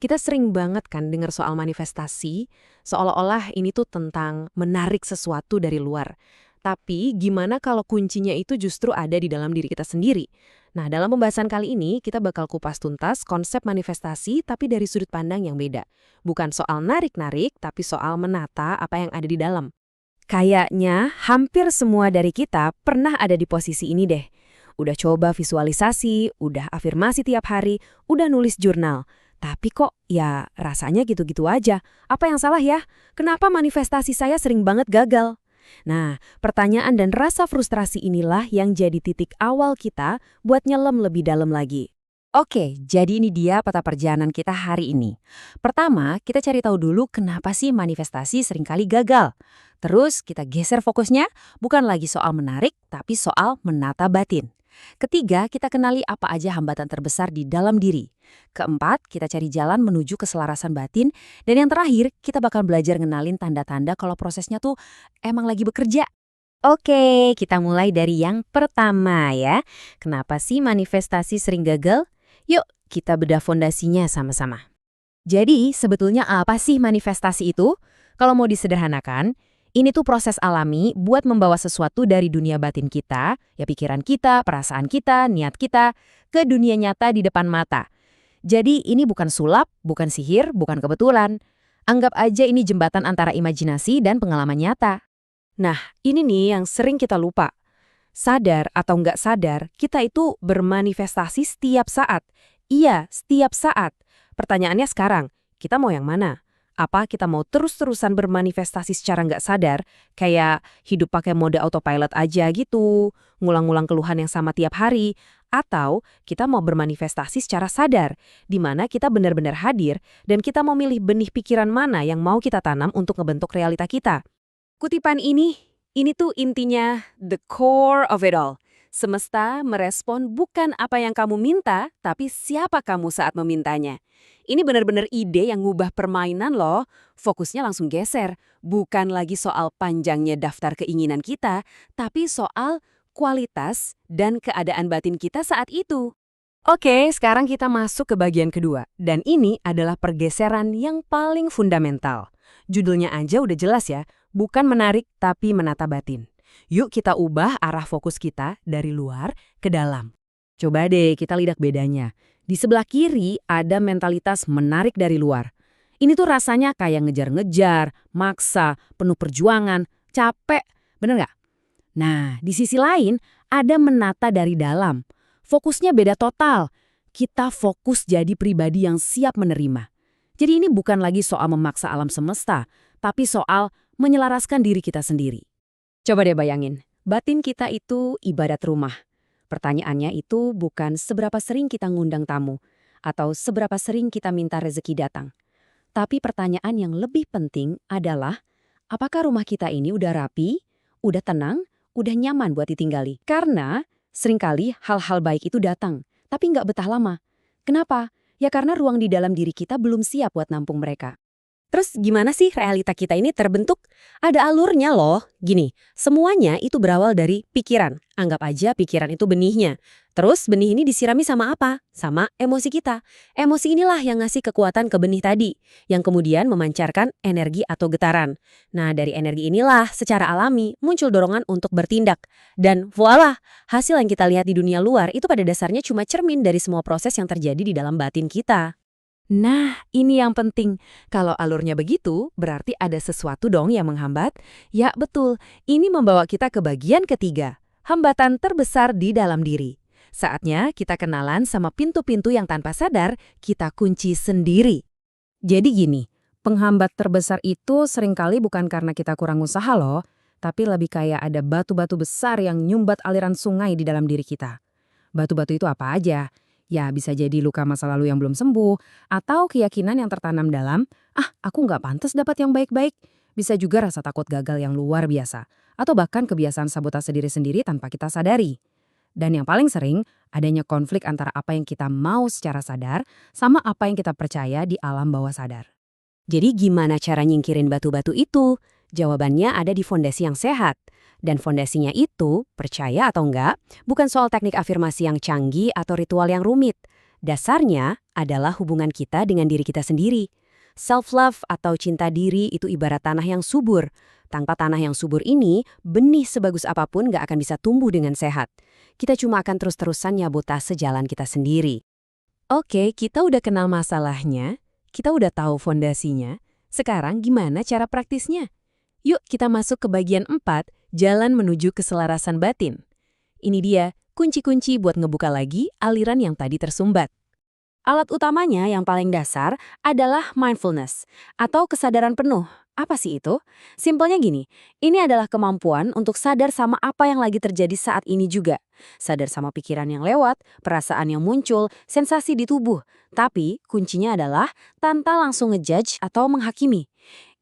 Kita sering banget kan dengar soal manifestasi, seolah-olah ini tuh tentang menarik sesuatu dari luar. Tapi gimana kalau kuncinya itu justru ada di dalam diri kita sendiri? Nah, dalam pembahasan kali ini kita bakal kupas tuntas konsep manifestasi tapi dari sudut pandang yang beda. Bukan soal narik-narik, tapi soal menata apa yang ada di dalam. Kayaknya hampir semua dari kita pernah ada di posisi ini deh. Udah coba visualisasi, udah afirmasi tiap hari, udah nulis jurnal. Tapi kok ya rasanya gitu-gitu aja. Apa yang salah ya? Kenapa manifestasi saya sering banget gagal? Nah, pertanyaan dan rasa frustrasi inilah yang jadi titik awal kita buat nyelam lebih dalam lagi. Oke, jadi ini dia peta perjalanan kita hari ini. Pertama, kita cari tahu dulu kenapa sih manifestasi seringkali gagal. Terus kita geser fokusnya, bukan lagi soal menarik, tapi soal menata batin. Ketiga, kita kenali apa aja hambatan terbesar di dalam diri. Keempat, kita cari jalan menuju keselarasan batin. Dan yang terakhir, kita bakal belajar ngenalin tanda-tanda kalau prosesnya tuh emang lagi bekerja. Oke, kita mulai dari yang pertama ya. Kenapa sih manifestasi sering gagal? Yuk, kita bedah fondasinya sama-sama. Jadi, sebetulnya apa sih manifestasi itu? Kalau mau disederhanakan, ini tuh proses alami buat membawa sesuatu dari dunia batin kita, ya pikiran kita, perasaan kita, niat kita, ke dunia nyata di depan mata. Jadi ini bukan sulap, bukan sihir, bukan kebetulan. Anggap aja ini jembatan antara imajinasi dan pengalaman nyata. Nah, ini nih yang sering kita lupa. Sadar atau nggak sadar, kita itu bermanifestasi setiap saat. Iya, setiap saat. Pertanyaannya sekarang, kita mau yang mana? Apa kita mau terus-terusan bermanifestasi secara nggak sadar, kayak hidup pakai mode autopilot aja gitu, ngulang-ngulang keluhan yang sama tiap hari, atau kita mau bermanifestasi secara sadar, di mana kita benar-benar hadir dan kita mau milih benih pikiran mana yang mau kita tanam untuk ngebentuk realita kita. Kutipan ini tuh intinya the core of it all. Semesta merespon bukan apa yang kamu minta, tapi siapa kamu saat memintanya. Ini benar-benar ide yang ngubah permainan loh. Fokusnya langsung geser. Bukan lagi soal panjangnya daftar keinginan kita, tapi soal kualitas dan keadaan batin kita saat itu. Oke, sekarang kita masuk ke bagian kedua. Dan ini adalah pergeseran yang paling fundamental. Judulnya aja udah jelas ya, bukan menarik tapi menata batin. Yuk kita ubah arah fokus kita dari luar ke dalam. Coba deh kita lihat bedanya. Di sebelah kiri ada mentalitas menarik dari luar. Ini tuh rasanya kayak ngejar-ngejar, maksa, penuh perjuangan, capek. Bener nggak? Nah, di sisi lain ada menata dari dalam. Fokusnya beda total. Kita fokus jadi pribadi yang siap menerima. Jadi ini bukan lagi soal memaksa alam semesta, tapi soal menyelaraskan diri kita sendiri. Coba deh bayangin, batin kita itu ibadat rumah. Pertanyaannya itu bukan seberapa sering kita ngundang tamu, atau seberapa sering kita minta rezeki datang. Tapi pertanyaan yang lebih penting adalah, apakah rumah kita ini udah rapi, udah tenang, udah nyaman buat ditinggali? Karena seringkali hal-hal baik itu datang, tapi nggak betah lama. Kenapa? Ya karena ruang di dalam diri kita belum siap buat nampung mereka. Terus gimana sih realita kita ini terbentuk? Ada alurnya loh. Gini, semuanya itu berawal dari pikiran. Anggap aja pikiran itu benihnya. Terus benih ini disirami sama apa? Sama emosi kita. Emosi inilah yang ngasih kekuatan ke benih tadi, yang kemudian memancarkan energi atau getaran. Nah, dari energi inilah secara alami muncul dorongan untuk bertindak. Dan voila, hasil yang kita lihat di dunia luar itu pada dasarnya cuma cermin dari semua proses yang terjadi di dalam batin kita. Nah, ini yang penting. Kalau alurnya begitu, berarti ada sesuatu dong yang menghambat. Ya, betul. Ini membawa kita ke bagian ketiga. Hambatan terbesar di dalam diri. Saatnya kita kenalan sama pintu-pintu yang tanpa sadar kita kunci sendiri. Jadi gini, penghambat terbesar itu seringkali bukan karena kita kurang usaha loh, tapi lebih kayak ada batu-batu besar yang nyumbat aliran sungai di dalam diri kita. Batu-batu itu apa aja? Ya, bisa jadi luka masa lalu yang belum sembuh, atau keyakinan yang tertanam dalam, aku nggak pantas dapat yang baik-baik. Bisa juga rasa takut gagal yang luar biasa, atau bahkan kebiasaan sabotase diri sendiri tanpa kita sadari. Dan yang paling sering, adanya konflik antara apa yang kita mau secara sadar, sama apa yang kita percaya di alam bawah sadar. Jadi gimana cara nyingkirin batu-batu itu? Jawabannya ada di fondasi yang sehat. Dan fondasinya itu, percaya atau enggak, bukan soal teknik afirmasi yang canggih atau ritual yang rumit. Dasarnya adalah hubungan kita dengan diri kita sendiri. Self-love atau cinta diri itu ibarat tanah yang subur. Tanpa tanah yang subur ini, benih sebagus apapun nggak akan bisa tumbuh dengan sehat. Kita cuma akan terus-terusan nyabotase sejalan kita sendiri. Oke, kita udah kenal masalahnya, kita udah tahu fondasinya. Sekarang gimana cara praktisnya? Yuk kita masuk ke bagian 4, jalan menuju keselarasan batin. Ini dia, kunci-kunci buat ngebuka lagi aliran yang tadi tersumbat. Alat utamanya yang paling dasar adalah mindfulness atau kesadaran penuh. Apa sih itu? Simpelnya gini, ini adalah kemampuan untuk sadar sama apa yang lagi terjadi saat ini juga. Sadar sama pikiran yang lewat, perasaan yang muncul, sensasi di tubuh. Tapi kuncinya adalah tanpa langsung ngejudge atau menghakimi.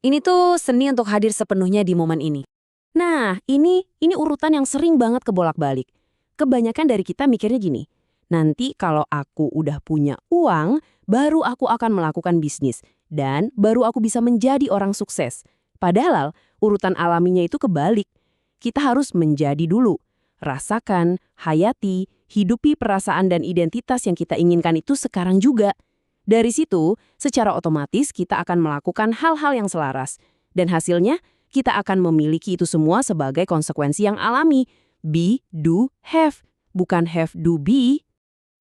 Ini tuh seni untuk hadir sepenuhnya di momen ini. Nah, ini urutan yang sering banget kebolak-balik. Kebanyakan dari kita mikirnya gini, nanti kalau aku udah punya uang, baru aku akan melakukan bisnis. Dan baru aku bisa menjadi orang sukses. Padahal urutan alaminya itu kebalik. Kita harus menjadi dulu. Rasakan, hayati, hidupi perasaan dan identitas yang kita inginkan itu sekarang juga. Dari situ, secara otomatis kita akan melakukan hal-hal yang selaras. Dan hasilnya, kita akan memiliki itu semua sebagai konsekuensi yang alami. Be, do, have. Bukan have, do, be.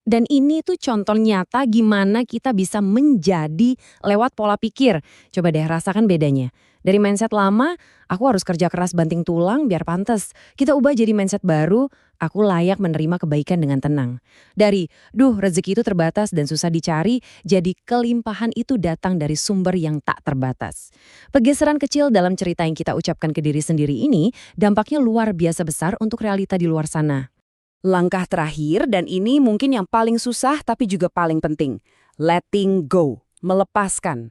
Dan ini tuh contoh nyata gimana kita bisa menjadi lewat pola pikir. Coba deh rasakan bedanya. Dari mindset lama, aku harus kerja keras banting tulang biar pantas. Kita ubah jadi mindset baru, aku layak menerima kebaikan dengan tenang. Dari, rezeki itu terbatas dan susah dicari, jadi kelimpahan itu datang dari sumber yang tak terbatas. Pergeseran kecil dalam cerita yang kita ucapkan ke diri sendiri ini, dampaknya luar biasa besar untuk realita di luar sana. Langkah terakhir, dan ini mungkin yang paling susah tapi juga paling penting. Letting go, melepaskan.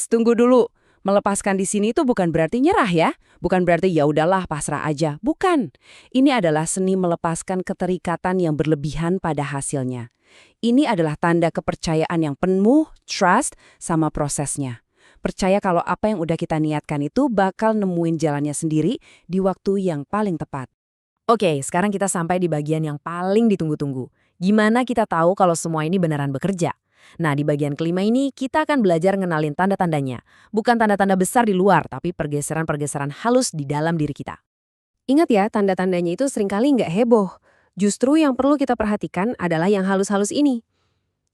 Tunggu dulu. Melepaskan di sini itu bukan berarti nyerah ya. Bukan berarti ya udahlah pasrah aja. Bukan. Ini adalah seni melepaskan keterikatan yang berlebihan pada hasilnya. Ini adalah tanda kepercayaan yang penuh, trust, sama prosesnya. Percaya kalau apa yang udah kita niatkan itu bakal nemuin jalannya sendiri di waktu yang paling tepat. Oke, sekarang kita sampai di bagian yang paling ditunggu-tunggu. Gimana kita tahu kalau semua ini beneran bekerja? Nah, di bagian kelima ini kita akan belajar ngenalin tanda-tandanya. Bukan tanda-tanda besar di luar, tapi pergeseran-pergeseran halus di dalam diri kita. Ingat ya, tanda-tandanya itu seringkali nggak heboh. Justru yang perlu kita perhatikan adalah yang halus-halus ini.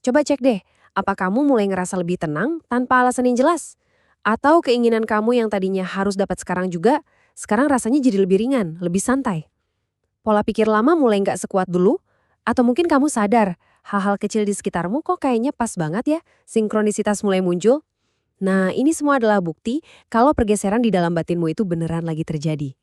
Coba cek deh, apa kamu mulai ngerasa lebih tenang tanpa alasan yang jelas? Atau keinginan kamu yang tadinya harus dapat sekarang juga, sekarang rasanya jadi lebih ringan, lebih santai? Pola pikir lama mulai nggak sekuat dulu? Atau mungkin kamu sadar, hal-hal kecil di sekitarmu kok kayaknya pas banget ya, sinkronisitas mulai muncul? Nah, ini semua adalah bukti kalau pergeseran di dalam batinmu itu beneran lagi terjadi.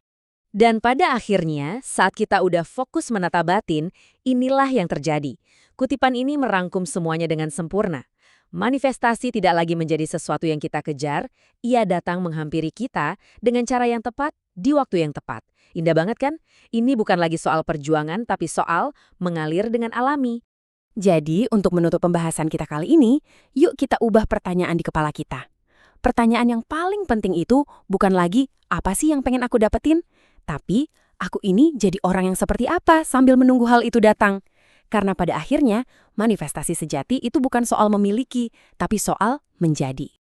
Dan pada akhirnya, saat kita udah fokus menata batin, inilah yang terjadi. Kutipan ini merangkum semuanya dengan sempurna. Manifestasi tidak lagi menjadi sesuatu yang kita kejar, ia datang menghampiri kita dengan cara yang tepat di waktu yang tepat. Indah banget kan? Ini bukan lagi soal perjuangan, tapi soal mengalir dengan alami. Jadi, untuk menutup pembahasan kita kali ini, yuk kita ubah pertanyaan di kepala kita. Pertanyaan yang paling penting itu bukan lagi, apa sih yang pengen aku dapetin? Tapi, aku ini jadi orang yang seperti apa sambil menunggu hal itu datang? Karena pada akhirnya, manifestasi sejati itu bukan soal memiliki, tapi soal menjadi.